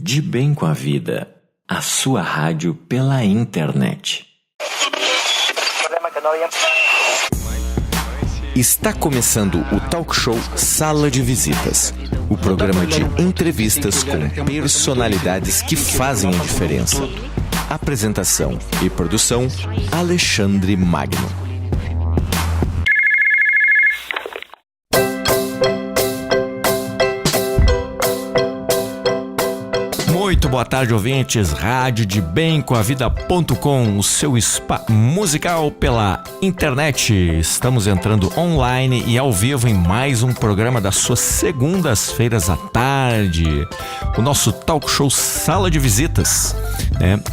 De Bem com a Vida, a sua rádio pela internet. Está começando o talk show Sala de Visitas, o programa de entrevistas com personalidades que fazem a diferença. Apresentação e produção, Alexandre Magno. Muito boa tarde, ouvintes. Rádio de Bem com a Vida.com, o seu spa musical pela internet. Estamos entrando online e ao vivo em mais um programa das suas segundas-feiras à tarde. O nosso talk show Sala de Visitas,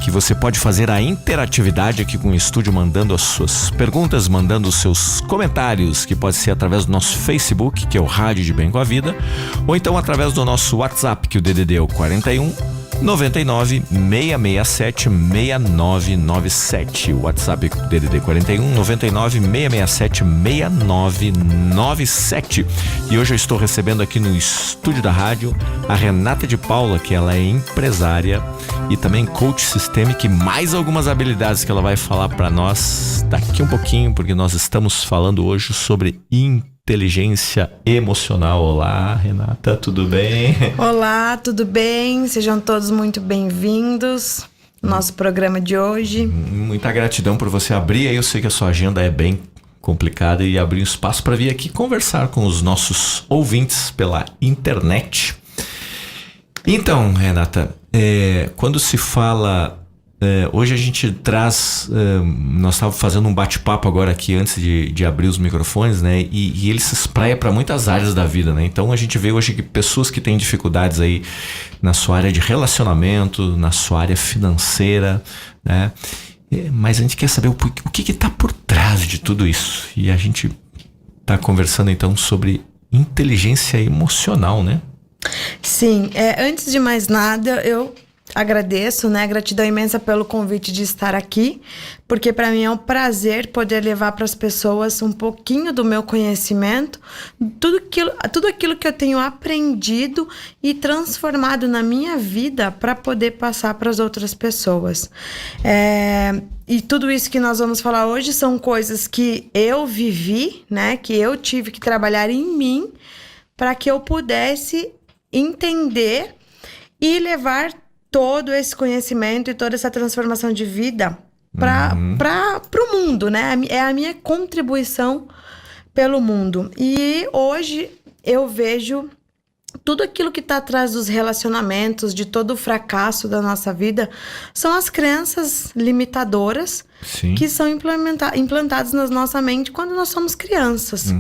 que você pode fazer a interatividade aqui com o estúdio, mandando as suas perguntas, mandando os seus comentários, que pode ser através do nosso Facebook, que é o Rádio de Bem com a Vida, ou então através do nosso WhatsApp, que o DDD é o 41 99 667 6997. O WhatsApp DDD 41 99 667 6997. E hoje eu estou recebendo aqui no estúdio da rádio a Renata de Paula, que ela é empresária e também coach sistêmica, e mais algumas habilidades que ela vai falar para nós daqui um pouquinho, porque nós estamos falando hoje sobre inteligência emocional. Olá, Renata, tudo bem? Olá, tudo bem? Sejam todos muito bem-vindos ao nosso programa de hoje. Muita gratidão por você abrir aí. Eu sei que a sua agenda é bem complicada e abrir um espaço para vir aqui conversar com os nossos ouvintes pela internet. Então, Renata, quando se fala... hoje a gente traz, nós estávamos fazendo um bate-papo agora aqui antes de abrir os microfones, né? E ele se espraia para muitas áreas da vida, né? Então a gente vê hoje que pessoas que têm dificuldades aí na sua área de relacionamento, na sua área financeira, né? Mas a gente quer saber o que está por trás de tudo isso. E a gente está conversando então sobre inteligência emocional, né? Sim, antes de mais nada, eu agradeço, gratidão imensa pelo convite de estar aqui, porque para mim é um prazer poder levar para as pessoas um pouquinho do meu conhecimento, tudo aquilo que eu tenho aprendido e transformado na minha vida para poder passar para as outras pessoas. E tudo isso que nós vamos falar hoje são coisas que eu vivi, que eu tive que trabalhar em mim para que eu pudesse entender e levar todo esse conhecimento e toda essa transformação de vida para o mundo, É a minha contribuição pelo mundo. E hoje eu vejo tudo aquilo que está atrás dos relacionamentos, de todo o fracasso da nossa vida, são as crenças limitadoras. Sim. Que são implantadas na nossa mente quando nós somos crianças.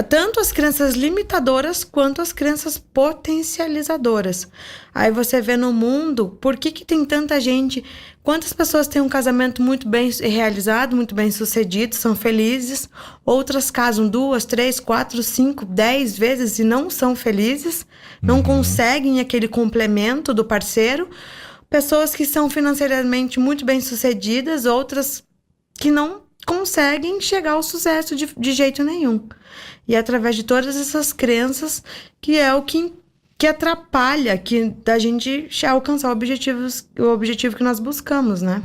Tanto as crenças limitadoras quanto as crenças potencializadoras. Aí você vê no mundo, por que tem tanta gente, quantas pessoas têm um casamento muito bem realizado, muito bem sucedido, são felizes, outras casam 2, 3, 4, 5, 10 vezes e não são felizes, não conseguem aquele complemento do parceiro. Pessoas que são financeiramente muito bem-sucedidas, outras que não conseguem chegar ao sucesso de jeito nenhum. E através de todas essas crenças, que é o que atrapalha da gente alcançar o objetivo que nós buscamos, né?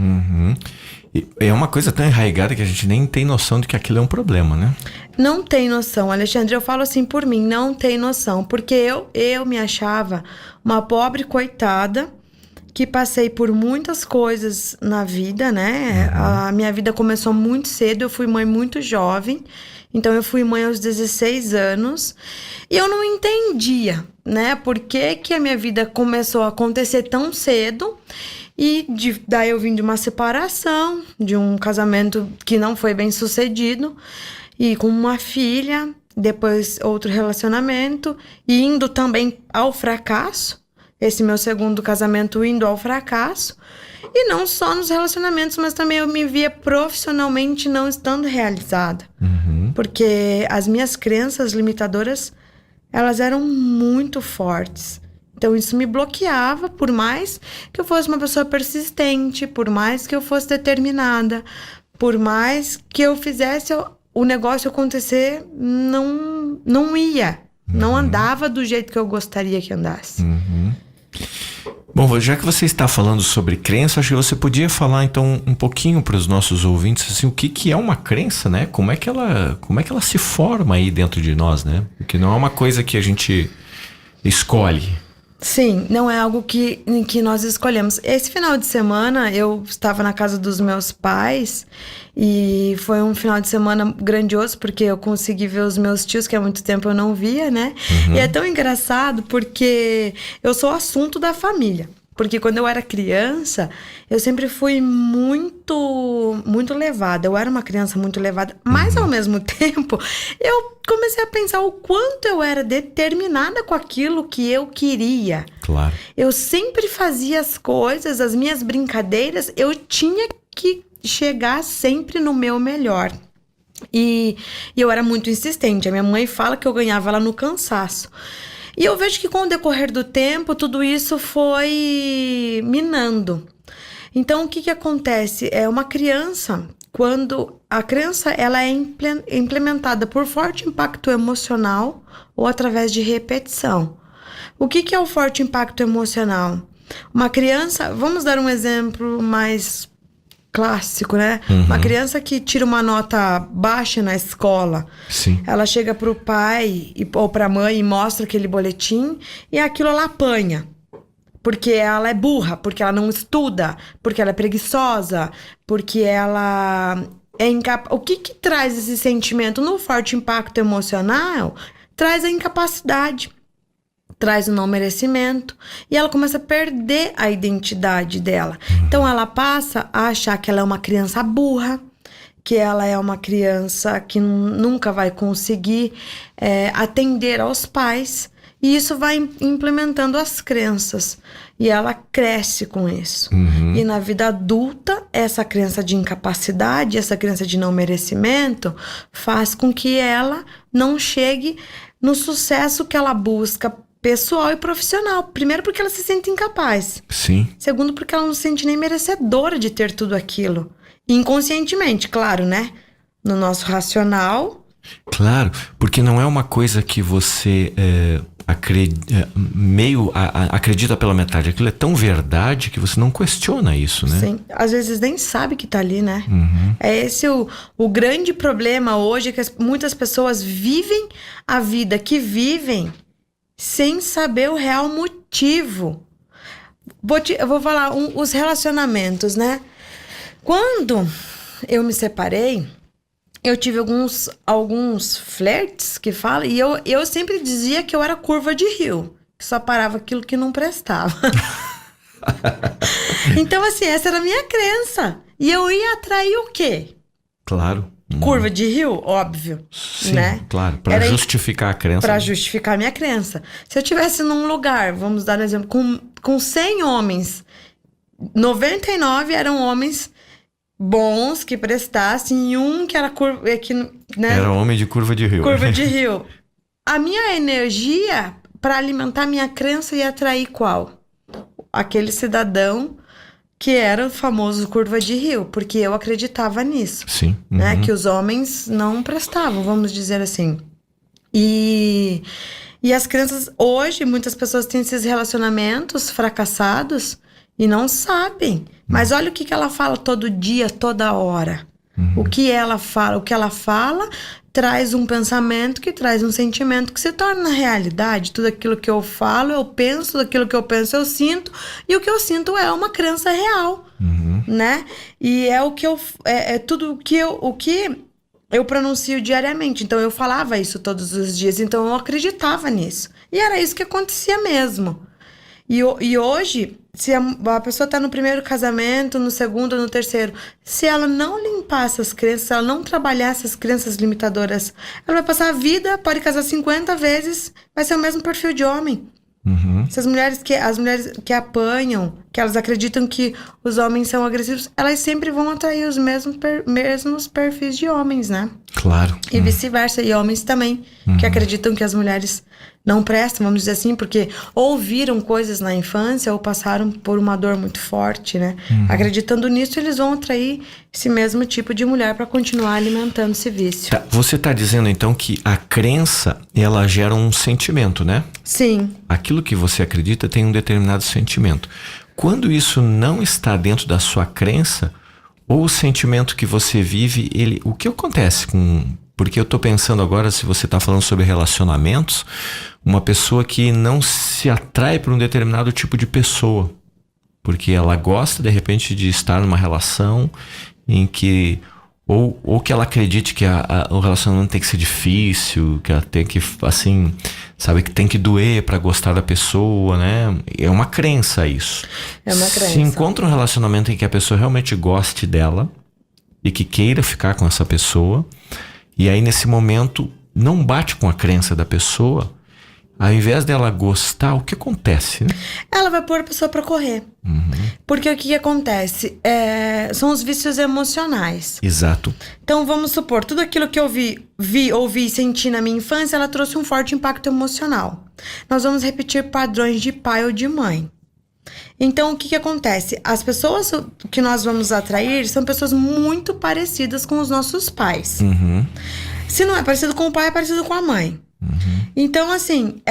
E é uma coisa tão enraizada que a gente nem tem noção de que aquilo é um problema, né? Não tem noção, Alexandre. Eu falo assim por mim, não tem noção. Porque eu me achava uma pobre coitada, que passei por muitas coisas na vida, A minha vida começou muito cedo, eu fui mãe muito jovem. Então eu fui mãe aos 16 anos. E eu não entendia, por que a minha vida começou a acontecer tão cedo. E daí eu vim de uma separação, de um casamento que não foi bem sucedido. E com uma filha, depois outro relacionamento. E indo também ao fracasso. Esse meu segundo casamento indo ao fracasso. E não só nos relacionamentos, mas também eu me via profissionalmente não estando realizada. Porque as minhas crenças limitadoras, elas eram muito fortes. Então isso me bloqueava, por mais que eu fosse uma pessoa persistente, por mais que eu fosse determinada, por mais que eu fizesse o negócio acontecer, não ia. Não andava do jeito que eu gostaria que andasse. Bom, já que você está falando sobre crença, acho que você podia falar então um pouquinho para os nossos ouvintes assim, o que é uma crença, né? Como é que ela se forma aí dentro de nós, né? Porque não é uma coisa que a gente escolhe. Sim, não é algo que nós escolhemos. Esse final de semana eu estava na casa dos meus pais e foi um final de semana grandioso porque eu consegui ver os meus tios, que há muito tempo eu não via, né? E é tão engraçado porque eu sou o assunto da família. Porque quando eu era criança, eu sempre fui muito levada. Eu era uma criança muito levada. Mas, ao mesmo tempo, eu comecei a pensar o quanto eu era determinada com aquilo que eu queria. Claro. Eu sempre fazia as coisas, as minhas brincadeiras, eu tinha que chegar sempre no meu melhor. E eu era muito insistente. A minha mãe fala que eu ganhava ela no cansaço. E eu vejo que com o decorrer do tempo, tudo isso foi minando. Então, o que acontece? É uma criança, quando a crença ela é implementada por forte impacto emocional ou através de repetição. O que é o forte impacto emocional? Uma criança, vamos dar um exemplo mais clássico, né? Uma criança que tira uma nota baixa na escola. Sim. Ela chega pro pai ou pra mãe e mostra aquele boletim e aquilo ela apanha. Porque ela é burra, porque ela não estuda, porque ela é preguiçosa, porque ela é incapaz. O que traz esse sentimento no forte impacto emocional? Traz a incapacidade. Traz o não merecimento e ela começa a perder a identidade dela. Então ela passa a achar que ela é uma criança burra, que ela é uma criança que nunca vai conseguir atender aos pais, e isso vai implementando as crenças e ela cresce com isso. E na vida adulta, essa crença de incapacidade, essa crença de não merecimento faz com que ela não chegue no sucesso que ela busca pessoal e profissional. Primeiro porque ela se sente incapaz. Sim. Segundo porque ela não se sente nem merecedora de ter tudo aquilo. Inconscientemente, claro, né? No nosso racional. Claro, porque não é uma coisa que você acredita pela metade. Aquilo é tão verdade que você não questiona isso, né? Sim. Às vezes nem sabe que tá ali, né? É esse o grande problema hoje, que muitas pessoas vivem a vida que vivem sem saber o real motivo. Eu vou falar os relacionamentos, né? Quando eu me separei, eu tive alguns flertes que falam, e eu sempre dizia que eu era curva de rio, que só parava aquilo que não prestava. Então, assim, essa era a minha crença. E eu ia atrair o quê? Claro. Curva de rio, óbvio. Sim, né? Claro, para justificar a crença. Para justificar a minha crença. Se eu estivesse num lugar, vamos dar um exemplo, com 100 homens, 99 eram homens bons, que prestassem, e um que era curva, né? Era homem de curva de rio. Curva de rio. A minha energia para alimentar minha crença ia atrair qual? Aquele cidadão que era o famoso curva de rio, porque eu acreditava nisso. Sim. Né? Que os homens não prestavam, vamos dizer assim. E as crianças, hoje, muitas pessoas têm esses relacionamentos fracassados e não sabem. Mas olha o que ela fala todo dia, toda hora. O que ela fala traz um pensamento que traz um sentimento que se torna realidade. Tudo aquilo que eu falo, eu penso, tudo aquilo que eu penso, eu sinto. E o que eu sinto é uma crença real, né? E é o que tudo o que eu pronuncio diariamente. Então, eu falava isso todos os dias. Então, eu acreditava nisso. E era isso que acontecia mesmo. E hoje, se a pessoa está no primeiro casamento, no segundo, no terceiro, se ela não limpar essas crenças, se ela não trabalhar essas crenças limitadoras, ela vai passar a vida, pode casar 50 vezes, vai ser o mesmo perfil de homem. As mulheres que apanham, que elas acreditam que os homens são agressivos, elas sempre vão atrair os mesmos perfis de homens, né? Claro. E vice-versa, e homens também, que acreditam que as mulheres não prestam, vamos dizer assim, porque ou viram coisas na infância ou passaram por uma dor muito forte, né? Acreditando nisso, eles vão atrair esse mesmo tipo de mulher para continuar alimentando esse vício. Tá, você tá dizendo então que a crença, ela gera um sentimento, né? Sim. Aquilo que você acredita tem um determinado sentimento. Quando isso não está dentro da sua crença, ou o sentimento que você vive, o que acontece com... Porque eu tô pensando agora, se você tá falando sobre relacionamentos, uma pessoa que não se atrai por um determinado tipo de pessoa. Porque ela gosta, de repente, de estar numa relação em que... Ou que ela acredite que o relacionamento tem que ser difícil, que ela tem que, assim, sabe, que tem que doer pra gostar da pessoa, né? É uma crença isso. É uma crença. Se encontra um relacionamento em que a pessoa realmente goste dela e que queira ficar com essa pessoa, e aí nesse momento não bate com a crença da pessoa, ao invés dela gostar, o que acontece, né? Ela vai pôr a pessoa pra correr. Porque o que acontece? São os vícios emocionais. Exato. Então, vamos supor, tudo aquilo que eu ouvi e senti na minha infância, ela trouxe um forte impacto emocional. Nós vamos repetir padrões de pai ou de mãe. Então, o que acontece? As pessoas que nós vamos atrair são pessoas muito parecidas com os nossos pais. Se não é parecido com o pai, é parecido com a mãe. Então, assim,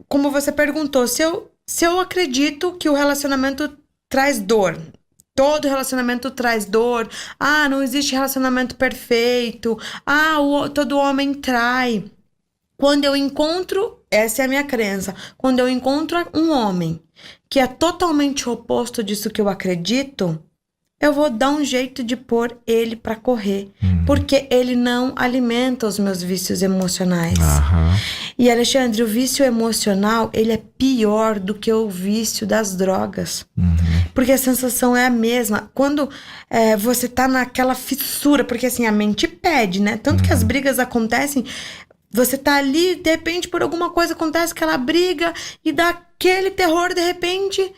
como você perguntou, se eu acredito que o relacionamento traz dor, todo relacionamento traz dor, não existe relacionamento perfeito, todo homem trai. Quando eu encontro, essa é a minha crença, quando eu encontro um homem que é totalmente oposto disso que eu acredito, eu vou dar um jeito de pôr ele pra correr. Porque ele não alimenta os meus vícios emocionais. E, Alexandre, o vício emocional, ele é pior do que o vício das drogas. Porque a sensação é a mesma. Quando você tá naquela fissura, porque assim, a mente pede, né? Tanto que as brigas acontecem, você tá ali, de repente, por alguma coisa acontece aquela briga e dá aquele terror, de repente,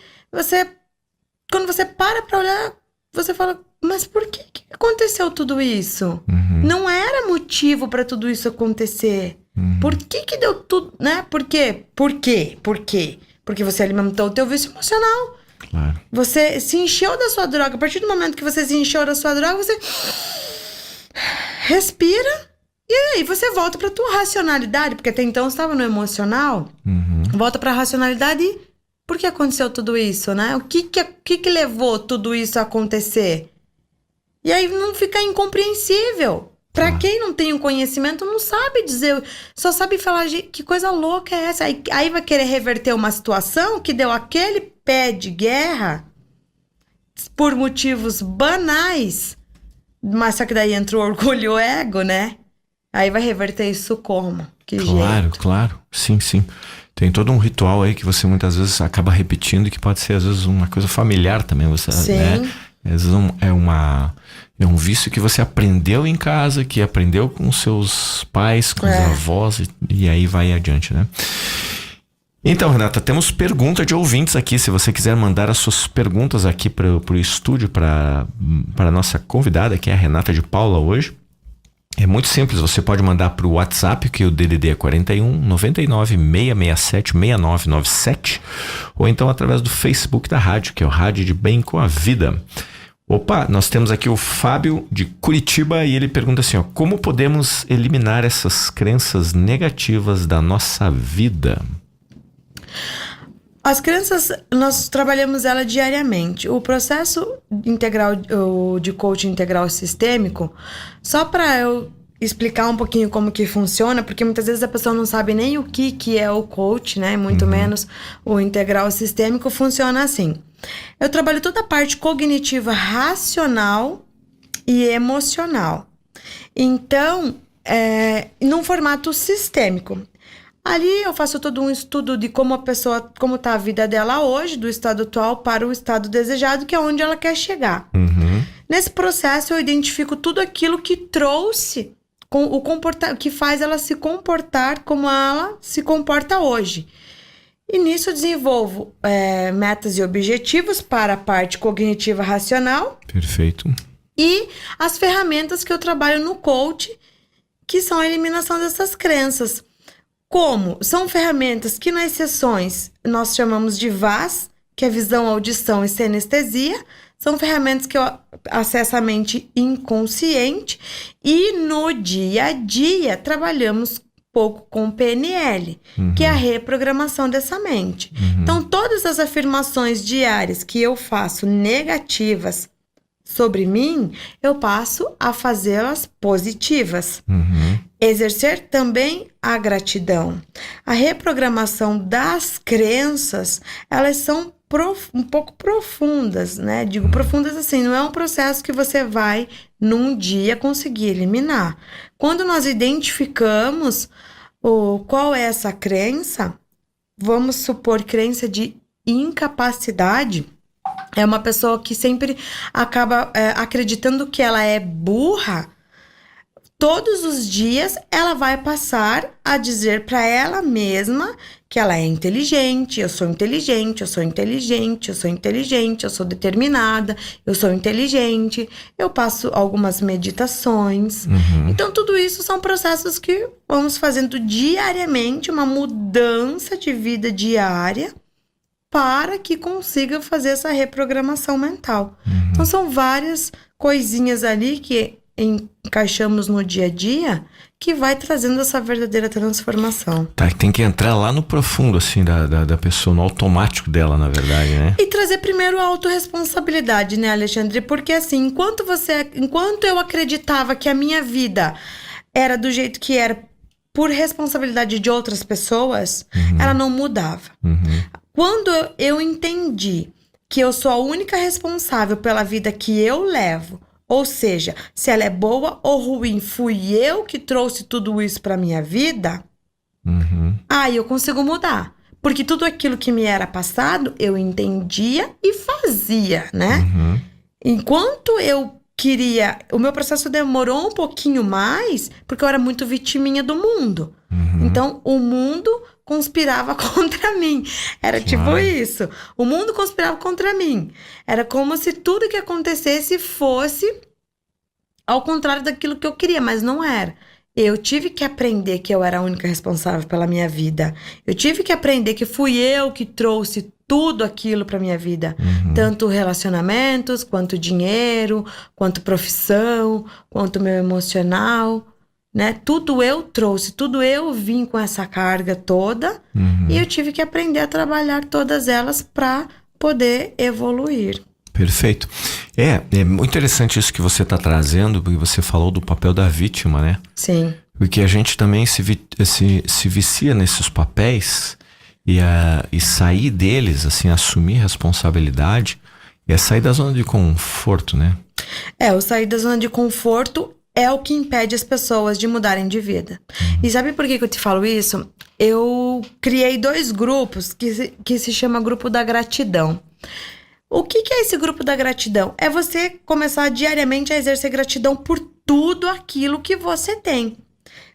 quando você para pra olhar, você fala, mas por que aconteceu tudo isso? Não era motivo pra tudo isso acontecer. Por que deu tudo, né? Por quê? Porque você alimentou o teu vício emocional. Claro. Você se encheu da sua droga. A partir do momento que você se encheu da sua droga, você respira e aí você volta pra tua racionalidade, porque até então você estava no emocional. Volta pra racionalidade e por que aconteceu tudo isso, né? O que levou tudo isso a acontecer? E aí não fica incompreensível. Pra quem não tem um conhecimento, não sabe dizer, só sabe falar, que coisa louca é essa? Aí vai querer reverter uma situação que deu aquele pé de guerra por motivos banais, mas só que daí entra o orgulho e o ego, né? Aí vai reverter isso como? Que jeito? Claro. Sim. Tem todo um ritual aí que você muitas vezes acaba repetindo e que pode ser às vezes uma coisa familiar também, você, né? Às vezes é um vício que você aprendeu em casa, que aprendeu com seus pais, com os avós e aí vai adiante, né? Então, Renata, temos pergunta de ouvintes aqui. Se você quiser mandar as suas perguntas aqui para o estúdio, para a nossa convidada, que é a Renata de Paula hoje, é muito simples, você pode mandar para o WhatsApp, que o DDD é 41 99 667 6997, ou então através do Facebook da rádio, que é o Rádio de Bem com a Vida. Opa, nós temos aqui o Fábio de Curitiba e ele pergunta assim, como podemos eliminar essas crenças negativas da nossa vida? As crenças, nós trabalhamos ela diariamente. O processo integral de coaching integral sistêmico, só para eu explicar um pouquinho como que funciona, porque muitas vezes a pessoa não sabe nem o que é o coach, né? Muito menos o integral sistêmico, funciona assim. Eu trabalho toda a parte cognitiva, racional e emocional. Então, num formato sistêmico. Ali eu faço todo um estudo de como como tá a vida dela hoje, do estado atual para o estado desejado, que é onde ela quer chegar. Nesse processo eu identifico tudo aquilo que trouxe, que faz ela se comportar como ela se comporta hoje. E nisso eu desenvolvo metas e objetivos para a parte cognitiva racional. Perfeito. E as ferramentas que eu trabalho no coach, que são a eliminação dessas crenças. Como? São ferramentas que nas sessões nós chamamos de VAS, que é visão, audição e sinestesia. São ferramentas que eu acesso a mente inconsciente. E no dia a dia trabalhamos pouco com PNL, que é a reprogramação dessa mente. Então, todas as afirmações diárias que eu faço negativas sobre mim, eu passo a fazê-las positivas. Exercer também a gratidão. A reprogramação das crenças, elas são um pouco profundas, né? Digo profundas assim, não é um processo que você vai num dia conseguir eliminar. Quando nós identificamos qual é essa crença, vamos supor crença de incapacidade, é uma pessoa que sempre acaba acreditando que ela é burra. Todos os dias ela vai passar a dizer para ela mesma que ela é inteligente, eu sou inteligente, eu sou inteligente, eu sou inteligente, eu sou determinada, eu sou inteligente. Eu passo algumas meditações. Então, tudo isso são processos que vamos fazendo diariamente, uma mudança de vida diária para que consiga fazer essa reprogramação mental. Então, são várias coisinhas ali que encaixamos no dia a dia que vai trazendo essa verdadeira transformação. Tá, tem que entrar lá no profundo, assim, da pessoa, no automático dela, na verdade, né? E trazer primeiro a autorresponsabilidade, né, Alexandre? Porque assim, enquanto eu acreditava que a minha vida era do jeito que era por responsabilidade de outras pessoas, ela não mudava. Quando eu entendi que eu sou a única responsável pela vida que eu levo, ou seja, se ela é boa ou ruim, fui eu que trouxe tudo isso pra minha vida, aí eu consigo mudar. Porque tudo aquilo que me era passado, eu entendia e fazia, né? Enquanto eu queria... O meu processo demorou um pouquinho mais, porque eu era muito vitiminha do mundo. Então, o mundo conspirava contra mim. Era tipo isso. O mundo conspirava contra mim. Era como se tudo que acontecesse fosse ao contrário daquilo que eu queria, mas não era. Eu tive que aprender que eu era a única responsável pela minha vida. Eu tive que aprender que fui eu que trouxe tudo aquilo pra minha vida. Tanto relacionamentos, quanto dinheiro, quanto profissão, quanto meu emocional, né? Tudo eu trouxe, tudo eu vim com essa carga toda. E eu tive que aprender a trabalhar todas elas pra poder evoluir. Perfeito. É muito interessante isso que você está trazendo, porque você falou do papel da vítima, né? Sim. Porque a gente também se vicia nesses papéis e sair deles, assim, assumir responsabilidade, é sair da zona de conforto, né? O sair da zona de conforto é o que impede as pessoas de mudarem de vida. E sabe por que eu te falo isso? Eu criei 2 grupos que se chama Grupo da Gratidão. O que é esse grupo da gratidão? É você começar diariamente a exercer gratidão por tudo aquilo que você tem.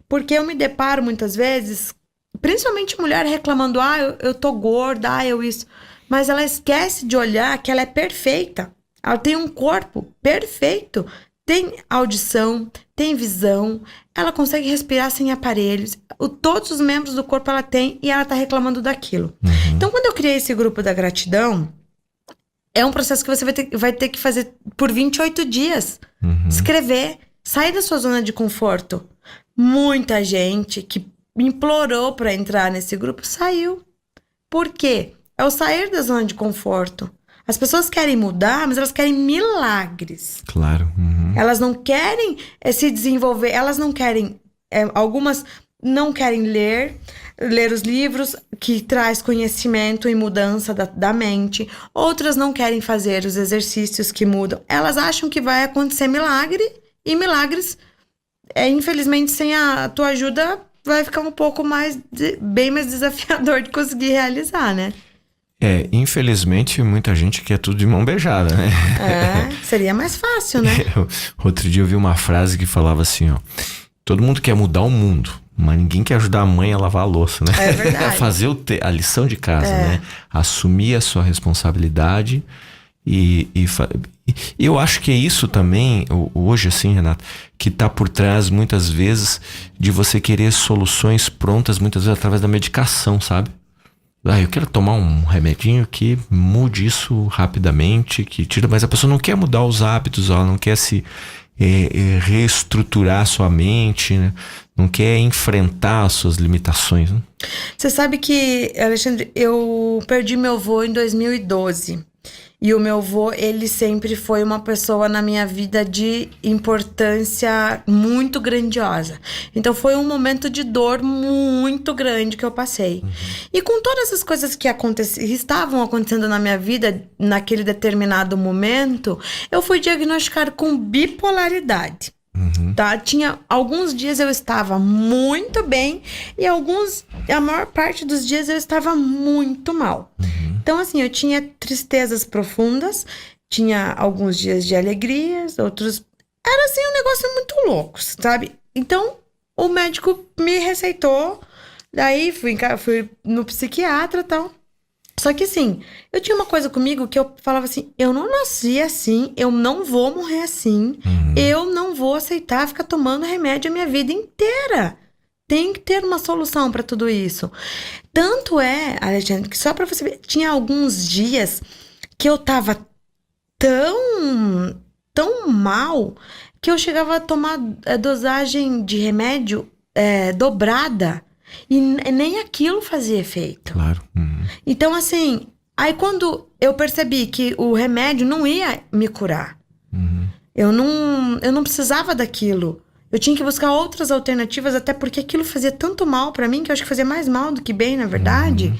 Porque eu me deparo muitas vezes, principalmente mulher reclamando, eu tô gorda, eu isso. Mas ela esquece de olhar que ela é perfeita. Ela tem um corpo perfeito. Tem audição, tem visão, ela consegue respirar sem aparelhos. Todos os membros do corpo ela tem e ela tá reclamando daquilo. Então, quando eu criei esse grupo da gratidão, é um processo que você vai ter que fazer por 28 dias. Escrever, sair da sua zona de conforto. Muita gente que me implorou para entrar nesse grupo saiu. Por quê? É o sair da zona de conforto. As pessoas querem mudar, mas elas querem milagres. Claro. Elas não querem se desenvolver, elas não querem... algumas não querem ler os livros que traz conhecimento e mudança da mente. Outras não querem fazer os exercícios que mudam. Elas acham que vai acontecer milagre, e milagres, infelizmente, sem a tua ajuda, vai ficar um pouco bem mais desafiador de conseguir realizar, né? Infelizmente, muita gente quer tudo de mão beijada, né? Seria mais fácil, né? Outro dia eu vi uma frase que falava assim, ó: todo mundo quer mudar o mundo, mas ninguém quer ajudar a mãe a lavar a louça, né? É verdade. Fazer a lição de casa, né? Assumir a sua responsabilidade Eu acho que é isso também, hoje assim, Renato, que tá por trás muitas vezes de você querer soluções prontas, muitas vezes através da medicação, sabe? Eu quero tomar um remedinho que mude isso rapidamente, que tira, mas a pessoa não quer mudar os hábitos, ela não quer se reestruturar sua mente, né? Não quer enfrentar as suas limitações, né? Você sabe que, Alexandre, eu perdi meu avô em 2012. E o meu avô, ele sempre foi uma pessoa na minha vida de importância muito grandiosa. Então foi um momento de dor muito grande que eu passei. E com todas as coisas que estavam acontecendo na minha vida naquele determinado momento, eu fui diagnosticada com bipolaridade. Tá? Tinha alguns dias eu estava muito bem e a maior parte dos dias eu estava muito mal. Então, assim, eu tinha tristezas profundas, tinha alguns dias de alegrias, outros... Era, assim, um negócio muito louco, sabe? Então, o médico me receitou, daí fui no psiquiatra e tal. Só que, assim, eu tinha uma coisa comigo que eu falava assim, eu não nasci assim, eu não vou morrer assim, eu não vou aceitar ficar tomando remédio a minha vida inteira. Tem que ter uma solução para tudo isso. Tanto é, Alexandre, que só para você ver, tinha alguns dias que eu tava tão mal que eu chegava a tomar dosagem de remédio dobrada e nem aquilo fazia efeito. Claro. Então, assim, aí quando eu percebi que o remédio não ia me curar, eu não precisava daquilo. Eu tinha que buscar outras alternativas, até porque aquilo fazia tanto mal pra mim, que eu acho que fazia mais mal do que bem, na verdade.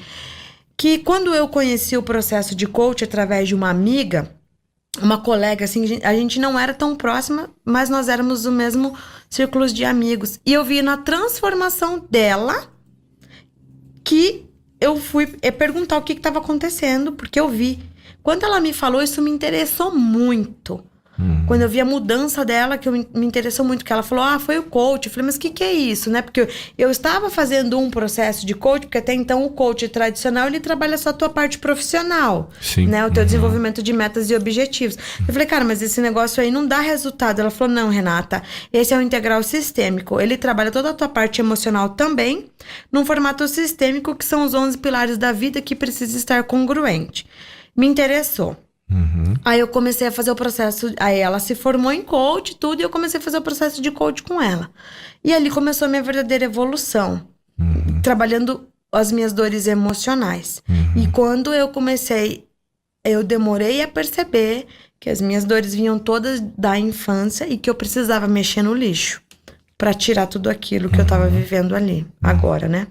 Que quando eu conheci o processo de coach através de uma amiga, uma colega, assim, a gente não era tão próxima, mas nós éramos do mesmo círculo de amigos. E eu vi na transformação dela que eu fui perguntar o que estava acontecendo, porque eu vi. Quando ela me falou, isso me interessou muito. Quando eu vi a mudança dela, que me interessou muito, que ela falou, foi o coach. Eu falei, mas o que é isso, né? Porque eu estava fazendo um processo de coach, porque até então o coach tradicional, ele trabalha só a tua parte profissional. Sim. Né? O teu desenvolvimento de metas e objetivos. Eu falei, cara, mas esse negócio aí não dá resultado. Ela falou, não, Renata, esse é o integral sistêmico. Ele trabalha toda a tua parte emocional também, num formato sistêmico, que são os 11 pilares da vida que precisa estar congruente. Me interessou. Aí eu comecei a fazer o processo, aí ela se formou em coach, tudo, e eu comecei a fazer o processo de coach com ela. E ali começou a minha verdadeira evolução, trabalhando as minhas dores emocionais. E quando eu comecei, eu demorei a perceber que as minhas dores vinham todas da infância e que eu precisava mexer no lixo pra tirar tudo aquilo que eu tava vivendo ali, agora, né?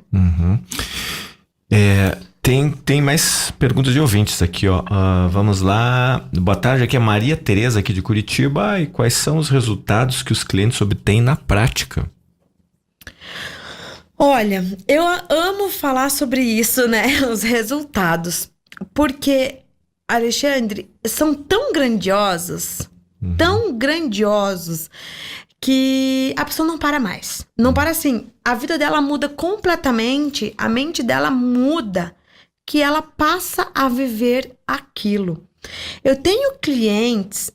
Tem mais perguntas de ouvintes aqui, ó. Vamos lá. Boa tarde, aqui é Maria Tereza, aqui de Curitiba. E quais são os resultados que os clientes obtêm na prática? Olha, eu amo falar sobre isso, né? Os resultados. Porque, Alexandre, são tão grandiosos, que a pessoa não para mais. Não para assim. A vida dela muda completamente, a mente dela muda, que ela passa a viver aquilo. Eu tenho clientes,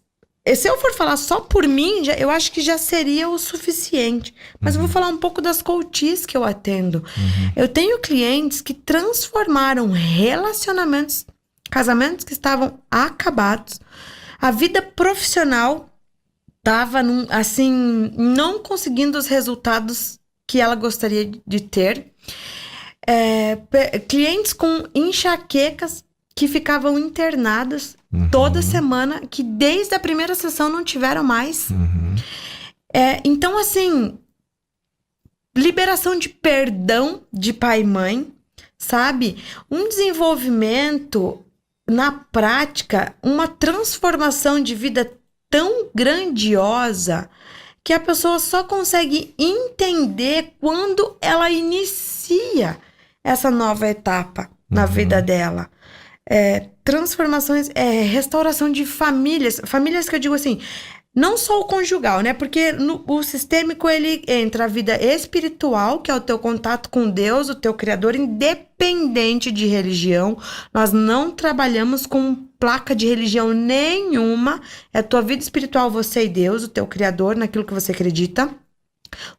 se eu for falar só por mim, eu acho que já seria o suficiente. Mas eu vou falar um pouco das coaches que eu atendo. Eu tenho clientes que transformaram relacionamentos, casamentos que estavam acabados. A vida profissional estava assim, não conseguindo os resultados que ela gostaria de ter. Clientes com enxaquecas que ficavam internadas toda semana, que desde a primeira sessão não tiveram mais. Então, assim, liberação de perdão de pai e mãe, sabe? Um desenvolvimento na prática, uma transformação de vida tão grandiosa que a pessoa só consegue entender quando ela inicia essa nova etapa na vida dela. Transformações, restauração de famílias que eu digo assim, Não só o conjugal, né? Porque o sistêmico, ele entra a vida espiritual, que é o teu contato com Deus, o teu Criador, independente de religião. Nós não trabalhamos com placa de religião nenhuma. É a tua vida espiritual, você e Deus, o teu Criador, naquilo que você acredita.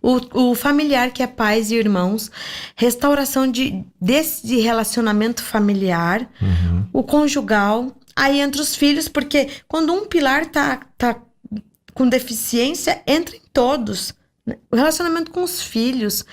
O familiar, que é pais e irmãos. Restauração desse relacionamento familiar. O conjugal. Aí entra os filhos, porque quando um pilar tá com deficiência, entra em todos. O relacionamento com os filhos.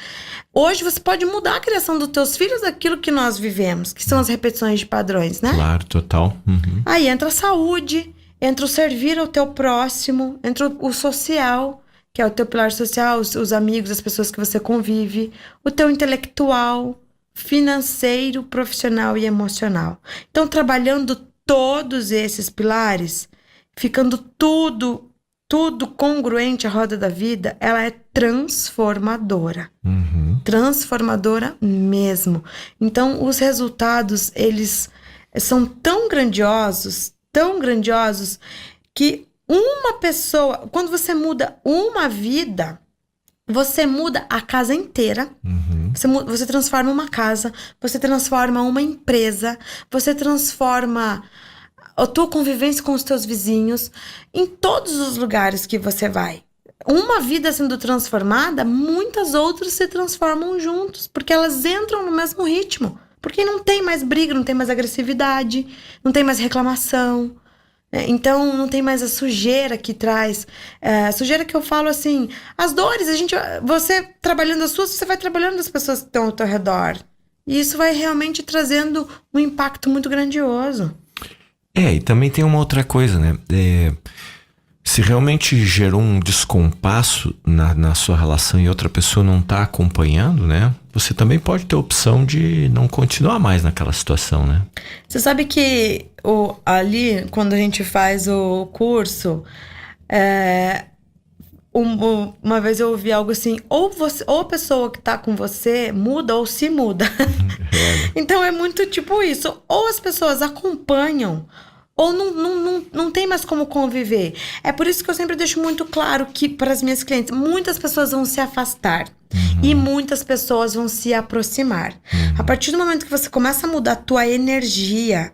Hoje você pode mudar a criação dos teus filhos daquilo que nós vivemos, que são as repetições de padrões, né? Claro, total. Aí entra a saúde, entra o servir ao teu próximo, entra o social, que é o teu pilar social, os amigos, as pessoas que você convive, o teu intelectual, financeiro, profissional e emocional. Então, trabalhando todos esses pilares, ficando tudo congruente à roda da vida, ela é transformadora. Transformadora mesmo. Então, os resultados, eles são tão grandiosos, que uma pessoa, quando você muda uma vida, você muda a casa inteira. Você transforma uma casa, você transforma uma empresa, você transforma a tua convivência com os teus vizinhos, em todos os lugares que você vai. Uma vida sendo transformada, muitas outras se transformam juntos, porque elas entram no mesmo ritmo. Porque não tem mais briga, não tem mais agressividade, não tem mais reclamação. Então, não tem mais a sujeira que traz. A sujeira que eu falo assim, as dores, você trabalhando as suas, você vai trabalhando as pessoas que estão ao teu redor. E isso vai realmente trazendo um impacto muito grandioso. E também tem uma outra coisa, né? Se realmente gerou um descompasso na sua relação e outra pessoa não está acompanhando, né? Você também pode ter a opção de não continuar mais naquela situação, né? Você sabe que ali, quando a gente faz o curso, uma vez eu ouvi algo assim, ou a pessoa que está com você muda ou se muda. Então é muito tipo isso, ou as pessoas acompanham, ou não tem mais como conviver. É por isso que eu sempre deixo muito claro que para as minhas clientes, muitas pessoas vão se afastar e muitas pessoas vão se aproximar. A partir do momento que você começa a mudar a tua energia,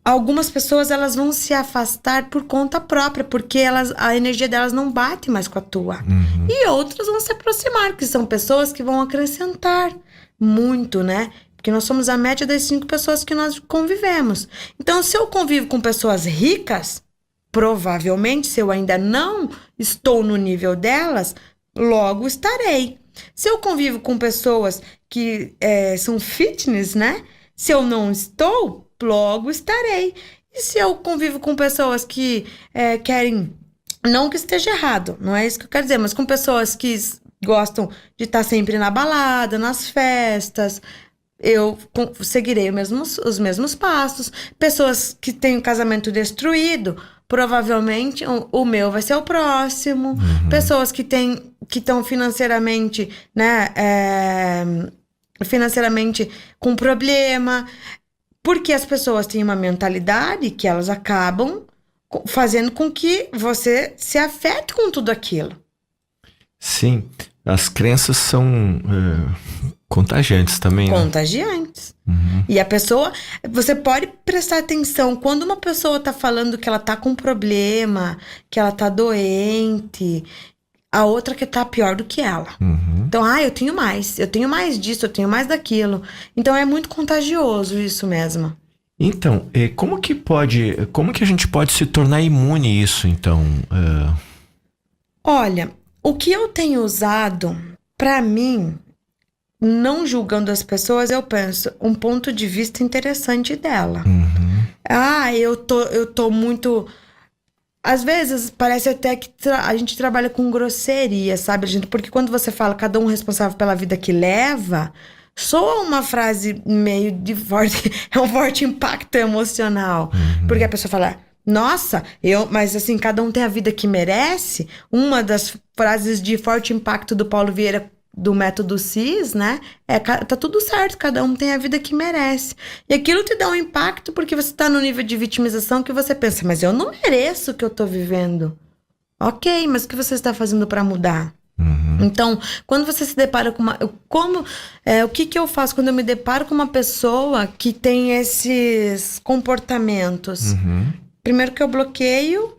algumas pessoas elas vão se afastar por conta própria, porque a energia delas não bate mais com a tua. E outras vão se aproximar, que são pessoas que vão acrescentar muito, né? Porque nós somos a média das 5 pessoas que nós convivemos. Então, se eu convivo com pessoas ricas, provavelmente, se eu ainda não estou no nível delas, logo estarei. Se eu convivo com pessoas que são fitness, né? Se eu não estou, logo estarei. E se eu convivo com pessoas que querem... Não que esteja errado, não é isso que eu quero dizer, mas com pessoas que gostam de estar sempre na balada, nas festas... Eu seguirei os mesmos passos. Pessoas que têm o casamento destruído, provavelmente o meu vai ser o próximo. Pessoas que estão financeiramente, né, financeiramente com problema. Porque as pessoas têm uma mentalidade que elas acabam fazendo com que você se afete com tudo aquilo. Sim, as crenças são... contagiantes também, né? Contagiantes. E a pessoa... Você pode prestar atenção. Quando uma pessoa tá falando que ela tá com problema, que ela tá doente, a outra que tá pior do que ela. Então, eu tenho mais disso, eu tenho mais daquilo. Então, é muito contagioso isso mesmo. Então, como que a gente pode se tornar imune a isso, então? Olha, o que eu tenho usado, pra mim... Não julgando as pessoas, eu penso, um ponto de vista interessante dela. Eu tô muito... Às vezes, parece até que a gente trabalha com grosseria, sabe, gente? Porque quando você fala, cada um responsável pela vida que leva, soa uma frase meio de forte... É um forte impacto emocional. Porque a pessoa fala... Nossa, mas assim, cada um tem a vida que merece. Uma das frases de forte impacto do Paulo Vieira... do método CIS, né? Tá tudo certo, cada um tem a vida que merece. E aquilo te dá um impacto porque você tá no nível de vitimização que você pensa, mas eu não mereço o que eu tô vivendo. Ok, mas o que você está fazendo para mudar? Então, quando você se depara com o que eu faço quando eu me deparo com uma pessoa que tem esses comportamentos? Primeiro que eu bloqueio,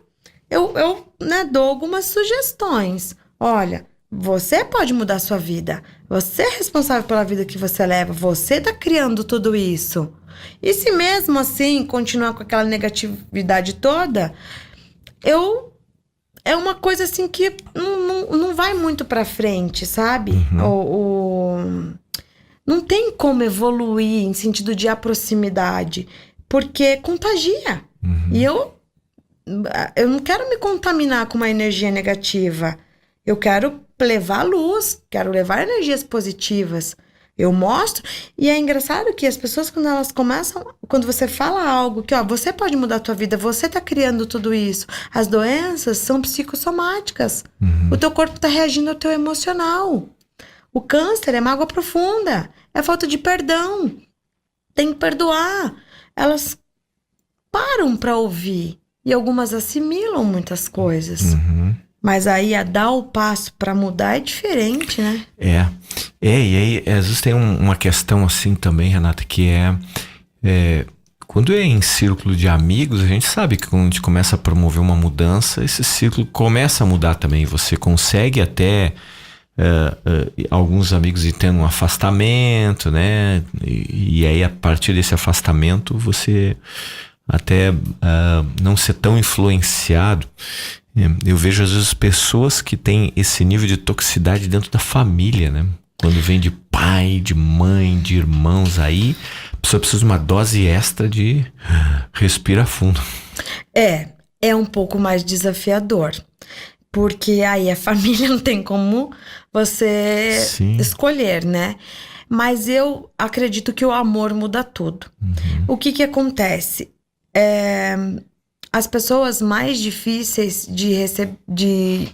eu dou algumas sugestões. Olha, você pode mudar a sua vida. Você é responsável pela vida que você leva. Você tá criando tudo isso. E se mesmo assim continuar com aquela negatividade toda, é uma coisa assim que não vai muito pra frente, sabe? Não tem como evoluir em sentido de proximidade, porque contagia. E eu não quero me contaminar com uma energia negativa. Eu quero levar luz, quero levar energias positivas. Eu mostro, e é engraçado que as pessoas, quando você fala algo que, você pode mudar a tua vida, você tá criando tudo isso. As doenças são psicossomáticas. O teu corpo tá reagindo ao teu emocional. O câncer é mágoa profunda, é falta de perdão. Tem que perdoar. Elas param pra ouvir, e algumas assimilam muitas coisas. Mas aí a dar o passo pra mudar é diferente, né? E aí às vezes tem uma questão assim também, Renata, que quando é em círculo de amigos, a gente sabe que quando a gente começa a promover uma mudança, esse círculo começa a mudar também. Você consegue até alguns amigos ir tendo um afastamento, né? E aí a partir desse afastamento você até não ser tão influenciado. Eu vejo às vezes pessoas que têm esse nível de toxicidade dentro da família, né? Quando vem de pai, de mãe, de irmãos, aí a pessoa precisa de uma dose extra de respira fundo. É um pouco mais desafiador, porque aí a família não tem como você escolher, né? Mas eu acredito que o amor muda tudo. O que acontece? As pessoas mais difíceis de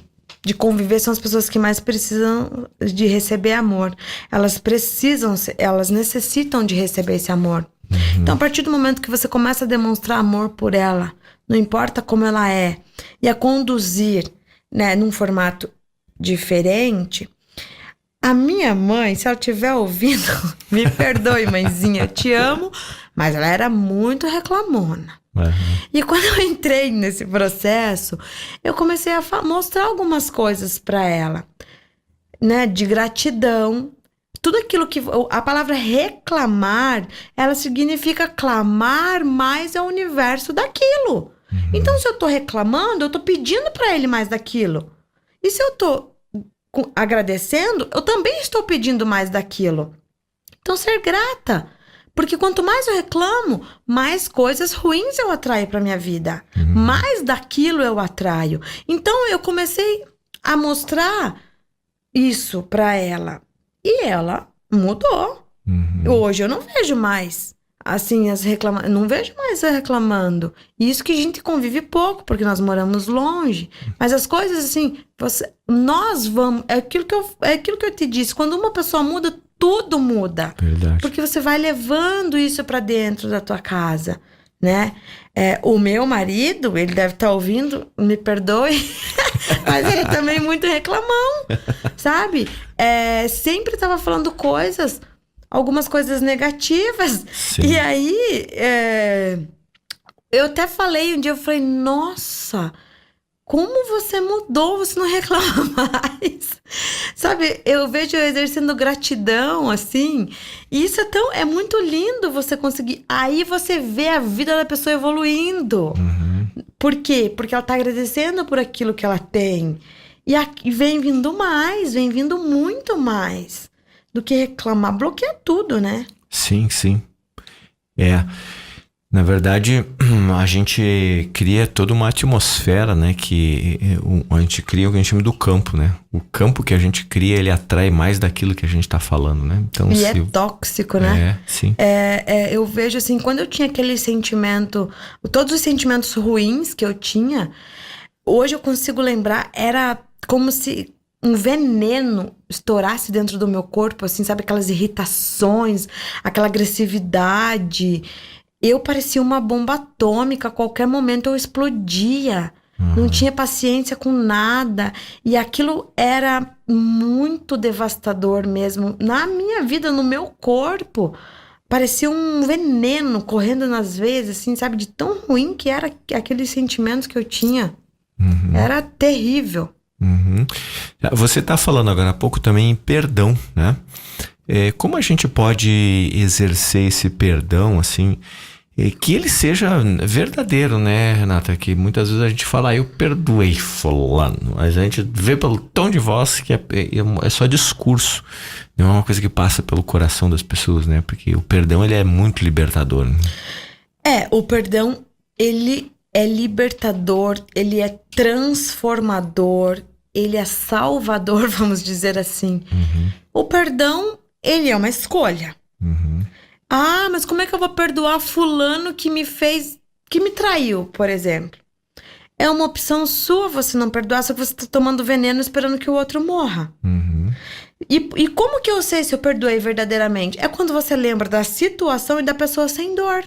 conviver são as pessoas que mais precisam de receber amor. Elas necessitam de receber esse amor. Então, a partir do momento que você começa a demonstrar amor por ela, não importa como ela é, e a conduzir, né, num formato diferente. A minha mãe, se ela estiver ouvindo, me perdoe, mãezinha, eu te amo, mas ela era muito reclamona. E quando eu entrei nesse processo, eu comecei a mostrar algumas coisas para ela, né, de gratidão. Tudo aquilo que... A palavra reclamar, ela significa clamar mais ao universo daquilo. Então, se eu tô reclamando, eu tô pedindo para ele mais daquilo. E se eu tô agradecendo, eu também estou pedindo mais daquilo. Então, ser grata. Porque quanto mais eu reclamo, mais coisas ruins eu atraio para minha vida. Mais daquilo eu atraio. Então, eu comecei a mostrar isso para ela. E ela mudou. Hoje eu não vejo mais, assim, não vejo mais ela reclamando. Isso que a gente convive pouco, porque nós moramos longe. Mas as coisas, assim, nós vamos... É aquilo que eu te disse. Quando uma pessoa muda, tudo muda. Verdade. Porque você vai levando isso pra dentro da tua casa, né? O meu marido, ele deve estar ouvindo, me perdoe, mas ele também é muito reclamão, sabe? Sempre tava falando algumas coisas negativas. Sim. E aí, eu até falei um dia, eu falei, nossa... Como você mudou, você não reclama mais. Sabe, eu vejo eu exercendo gratidão, assim. E isso é muito lindo você conseguir. Aí você vê a vida da pessoa evoluindo. Por quê? Porque ela tá agradecendo por aquilo que ela tem. E vem vindo muito mais. Do que reclamar. Bloqueia tudo, né? Sim. Na verdade, a gente cria toda uma atmosfera, né? Que a gente cria o que a gente chama do campo, né? O campo que a gente cria, ele atrai mais daquilo que a gente tá falando, né? Então, é tóxico, né? Sim. Eu vejo assim, quando eu tinha aquele sentimento... Todos os sentimentos ruins que eu tinha, hoje eu consigo lembrar, era como se um veneno estourasse dentro do meu corpo, assim, sabe? Aquelas irritações, aquela agressividade... Eu parecia uma bomba atômica, a qualquer momento eu explodia. Não tinha paciência com nada. E aquilo era muito devastador mesmo. Na minha vida, no meu corpo, parecia um veneno correndo nas veias, assim, sabe? De tão ruim que era aqueles sentimentos que eu tinha. Era terrível. Você está falando agora há pouco também em perdão, né? Como a gente pode exercer esse perdão, assim, que ele seja verdadeiro, né, Renata? Que muitas vezes a gente fala, eu perdoei fulano, mas a gente vê pelo tom de voz que é só discurso, não é uma coisa que passa pelo coração das pessoas, né? Porque o perdão, ele é muito libertador, né? O perdão, ele é libertador, ele é transformador, ele é salvador, vamos dizer assim. O perdão, ele é uma escolha. Mas como é que eu vou perdoar fulano que me traiu, por exemplo? É uma opção sua você não perdoar, só que você está tomando veneno esperando que o outro morra. E como que eu sei se eu perdoei verdadeiramente? É quando você lembra da situação e da pessoa sem dor.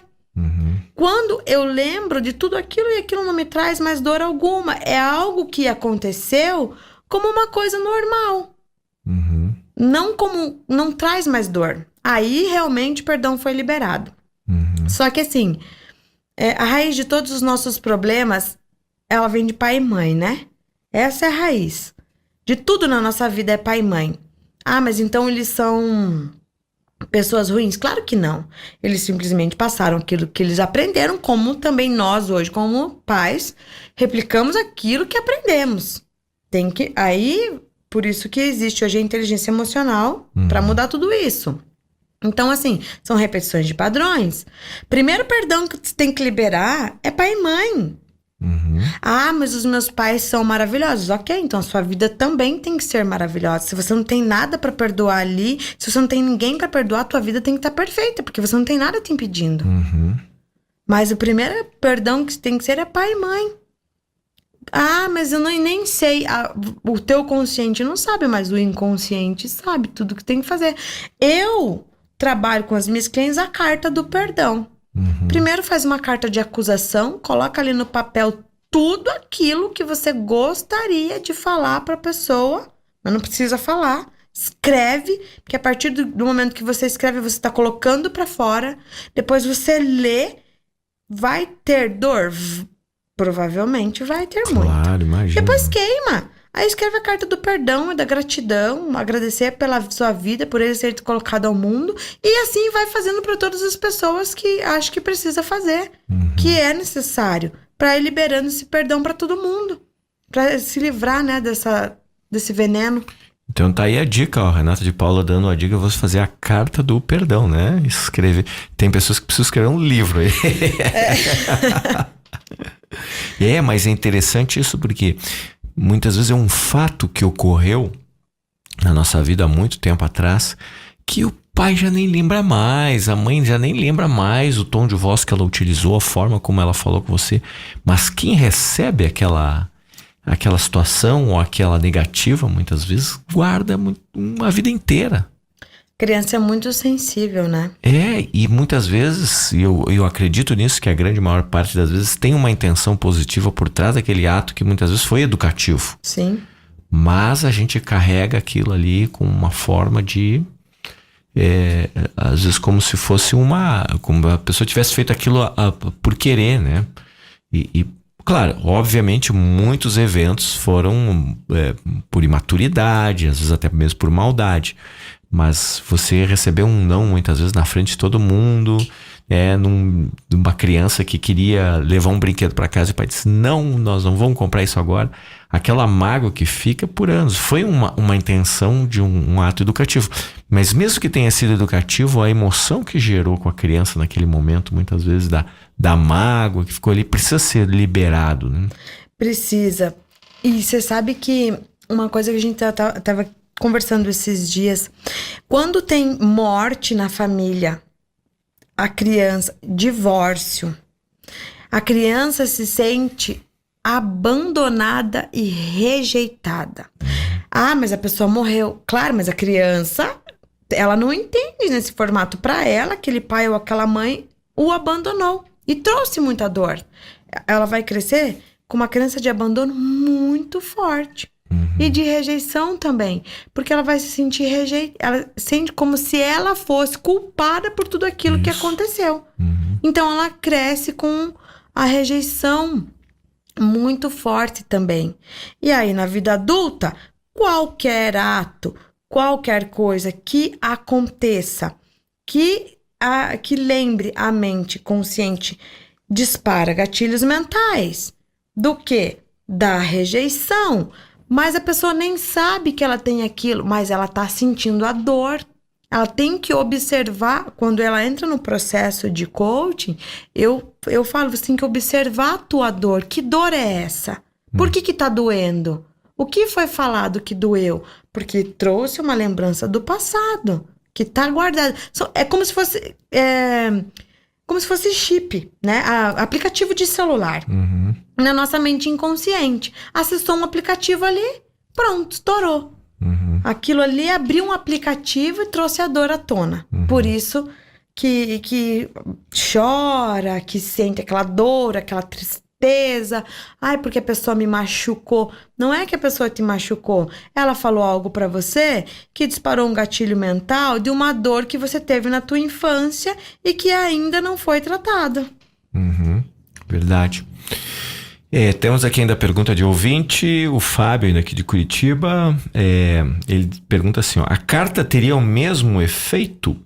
Quando eu lembro de tudo aquilo e aquilo não me traz mais dor alguma. É algo que aconteceu como uma coisa normal. Não traz mais dor. Aí realmente o perdão foi liberado. Só que assim, a raiz de todos os nossos problemas, ela vem de pai e mãe, né? Essa é a raiz. De tudo na nossa vida é pai e mãe. Mas então eles são pessoas ruins? Claro que não. Eles simplesmente passaram aquilo que eles aprenderam, como também nós hoje, como pais, replicamos aquilo que aprendemos. Por isso que existe hoje a inteligência emocional para mudar tudo isso. Então, assim, são repetições de padrões. Primeiro perdão que você tem que liberar é pai e mãe. Mas os meus pais são maravilhosos. Ok, então a sua vida também tem que ser maravilhosa. Se você não tem nada pra perdoar ali, se você não tem ninguém pra perdoar, a tua vida tem que estar perfeita, porque você não tem nada te impedindo. Mas o primeiro perdão que tem que ser é pai e mãe. Mas eu nem sei. O teu consciente não sabe, mas o inconsciente sabe tudo que tem que fazer. Eu trabalho com as minhas clientes a carta do perdão. Primeiro faz uma carta de acusação, coloca ali no papel tudo aquilo que você gostaria de falar para a pessoa, mas não precisa falar. Escreve, porque a partir do momento que você escreve, você está colocando para fora. Depois você lê, vai ter dor? Provavelmente vai ter muito. Claro, imagina. Depois queima. Aí escreve a carta do perdão e da gratidão, agradecer pela sua vida, por ele ter te colocado ao mundo. E assim vai fazendo para todas as pessoas que acho que precisa fazer, que é necessário, para ir liberando esse perdão para todo mundo, para se livrar, né, desse veneno. Então tá aí a dica, ó, Renata de Paula dando a dica, você fazer a carta do perdão, né? Escrever. Tem pessoas que precisam escrever um livro aí. Mas é interessante isso porque muitas vezes é um fato que ocorreu na nossa vida há muito tempo atrás, que o pai já nem lembra mais, a mãe já nem lembra mais o tom de voz que ela utilizou, a forma como ela falou com você, mas quem recebe aquela situação ou aquela negativa, muitas vezes, guarda uma vida inteira. Criança é muito sensível, né? E muitas vezes, eu acredito nisso, que a grande maior parte das vezes tem uma intenção positiva por trás daquele ato que muitas vezes foi educativo. Sim. Mas a gente carrega aquilo ali com uma forma de... às vezes como se fosse como a pessoa tivesse feito aquilo por querer, né? Claro, obviamente muitos eventos foram por imaturidade, às vezes até mesmo por maldade. Mas você recebeu um não muitas vezes na frente de todo mundo, numa criança que queria levar um brinquedo para casa e o pai disse, não, nós não vamos comprar isso agora. Aquela mágoa que fica por anos. Foi uma intenção de um ato educativo. Mas mesmo que tenha sido educativo, a emoção que gerou com a criança naquele momento, muitas vezes da mágoa que ficou ali, precisa ser liberado, né? Precisa. E você sabe que uma coisa que a gente tava conversando esses dias, quando tem morte na família, a criança, divórcio, a criança se sente abandonada e rejeitada. Mas a pessoa morreu. Claro, mas a criança, ela não entende nesse formato. Para ela, aquele pai ou aquela mãe o abandonou e trouxe muita dor. Ela vai crescer com uma crença de abandono muito forte. E de rejeição também. Porque ela vai se sentir ela sente como se ela fosse culpada por tudo aquilo que aconteceu. Então ela cresce com a rejeição muito forte também. E aí na vida adulta, qualquer ato, qualquer coisa que aconteça, que lembre a mente consciente, dispara gatilhos mentais. Do quê? Da rejeição. Mas a pessoa nem sabe que ela tem aquilo, mas ela tá sentindo a dor. Ela tem que observar, quando ela entra no processo de coaching, eu falo, você tem que observar a tua dor. Que dor é essa? Por que tá doendo? O que foi falado que doeu? Porque trouxe uma lembrança do passado, que tá guardada. É como se fosse... como se fosse chip, né? Aplicativo de celular. Na nossa mente inconsciente. Acessou um aplicativo ali, pronto, estourou. Aquilo ali abriu um aplicativo e trouxe a dor à tona. Por isso que chora, que sente aquela dor, aquela tristeza. Ai, porque a pessoa me machucou. Não é que a pessoa te machucou. Ela falou algo pra você que disparou um gatilho mental de uma dor que você teve na tua infância e que ainda não foi tratada. Verdade. Temos aqui ainda a pergunta de ouvinte, o Fábio, ainda aqui de Curitiba. Ele pergunta assim, ó, a carta teria o mesmo efeito?